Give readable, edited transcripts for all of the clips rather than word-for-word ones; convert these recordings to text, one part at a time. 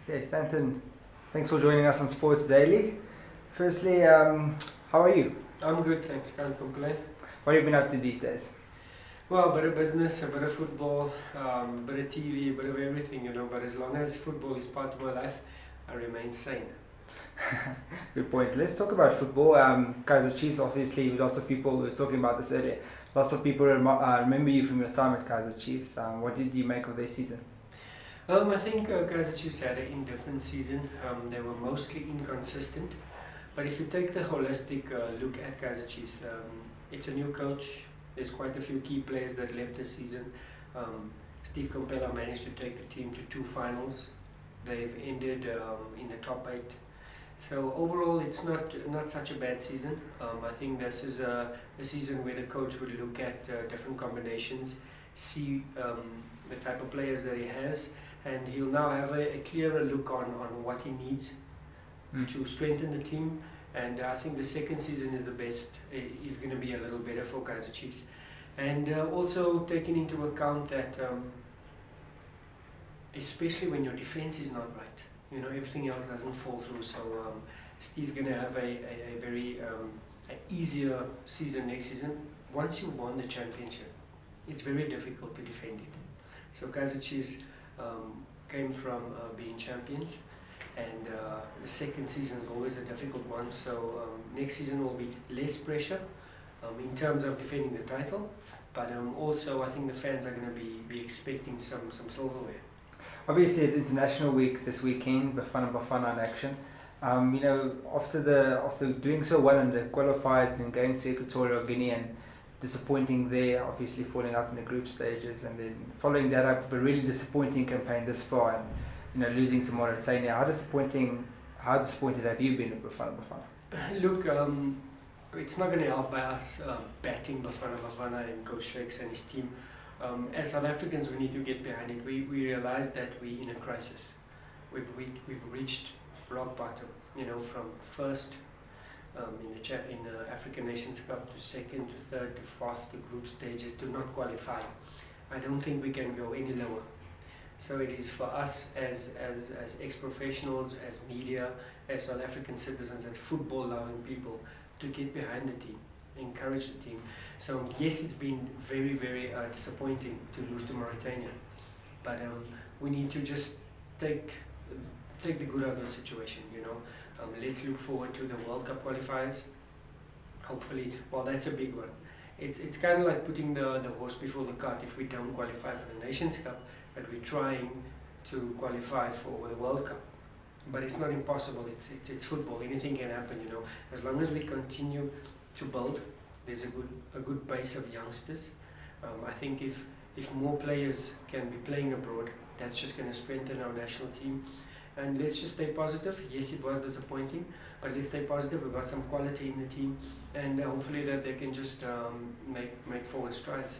Okay, Stanton, thanks for joining us on Sports Daily. Firstly, how are you? I'm good, thanks. Can't complain. What have you been up to these days? Well, a bit of business, a bit of football, a bit of TV, a bit of everything, But as long as football is part of my life, I remain sane. Good point. Let's talk about football. Kaizer Chiefs, obviously, lots of people, we were talking about this earlier, lots of people remember you from your time at Kaizer Chiefs. What did you make of their season? I think Kaizer Chiefs had an indifferent season. They were mostly inconsistent. But if you take the holistic look at Kaizer Chiefs, it's a new coach. There's quite a few key players that left this season. Steve Compella managed to take the team to 2 finals. They've ended in the top 8. So overall, it's not such a bad season. I think this is a season where the coach would look at different combinations, see the type of players that he has, and he'll now have a clearer look on what he needs to strengthen the team. And I think the second season is the best, is going to be a little better for Kaizer Chiefs. And also taking into account that especially when your defense is not right, everything else doesn't fall through. So Steve's going to have a very easier season next season. Once you won the championship, it's very difficult to defend it. So Kaizer Chiefs came from being champions, and the second season is always a difficult one. So next season will be less pressure in terms of defending the title, but also I think the fans are going to be expecting some silverware. Obviously, it's International Week this weekend, Bafana in action. After doing so well in the qualifiers and going to Equatorial Guinea and disappointing there, obviously falling out in the group stages, and then following that up with a really disappointing campaign this far, and losing to Mauritania. How disappointed have you been with Bafana? Look, it's not going to help by us batting Bafana and Coach Shakes and his team. As South Africans, we need to get behind it. We realize that we're in a crisis. We've reached rock bottom. From first in the African Nations Cup to second to third to fourth to group stages to not qualify. I don't think we can go any lower. So it is for us as ex-professionals, as media, as South African citizens, as football-loving people, to get behind the team, encourage the team. So yes, it's been very, very disappointing to lose to Mauritania, but we need to just take the good out of the situation. Let's look forward to the World Cup qualifiers. Hopefully, well, that's a big one. It's kind of like putting the horse before the cart if we don't qualify for the Nations Cup, but we're trying to qualify for the World Cup. But it's not impossible. It's football. Anything can happen. As long as we continue to build, there's a good base of youngsters. I think if more players can be playing abroad, that's just going to strengthen our national team. And let's just stay positive. Yes, it was disappointing, but let's stay positive. We've got some quality in the team, and hopefully that they can just make forward strides.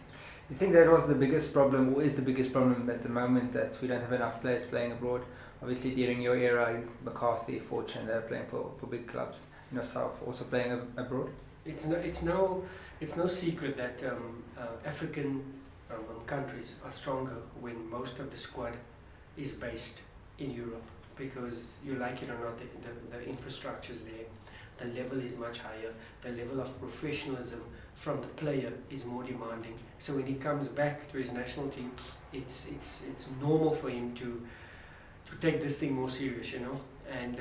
You think that was the biggest problem, or is the biggest problem at the moment, that we don't have enough players playing abroad? Obviously, during your era, McCarthy, Fortune, they were playing for big clubs. Yourself also playing abroad. It's no secret that African countries are stronger when most of the squad is based in Europe, because you like it or not, the infrastructure is there, the level is much higher, the level of professionalism from the player is more demanding. So when he comes back to his national team, it's normal for him to take this thing more serious, And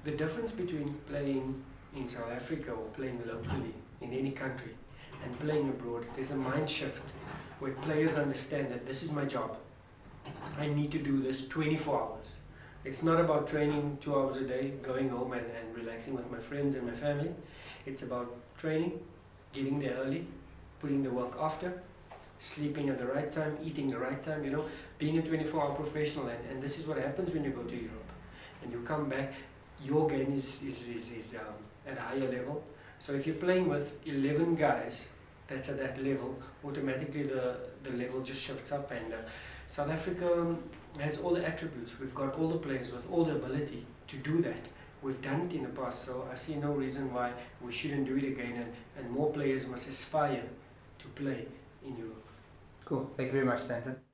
the difference between playing in South Africa or playing locally in any country and playing abroad, there's a mind shift where players understand that this is my job. I need to do this 24 hours. It's not about training 2 hours a day, going home and relaxing with my friends and my family. It's about training, getting there early, putting the work after, sleeping at the right time, eating the right time, being a 24-hour professional. And this is what happens when you go to Europe. And you come back, your game is at a higher level. So if you're playing with 11 guys that's at that level, automatically the level just shifts up. And South Africa has all the attributes. We've got all the players with all the ability to do that. We've done it in the past, so I see no reason why we shouldn't do it again, and more players must aspire to play in Europe. Cool. Thank you very much, Stanton.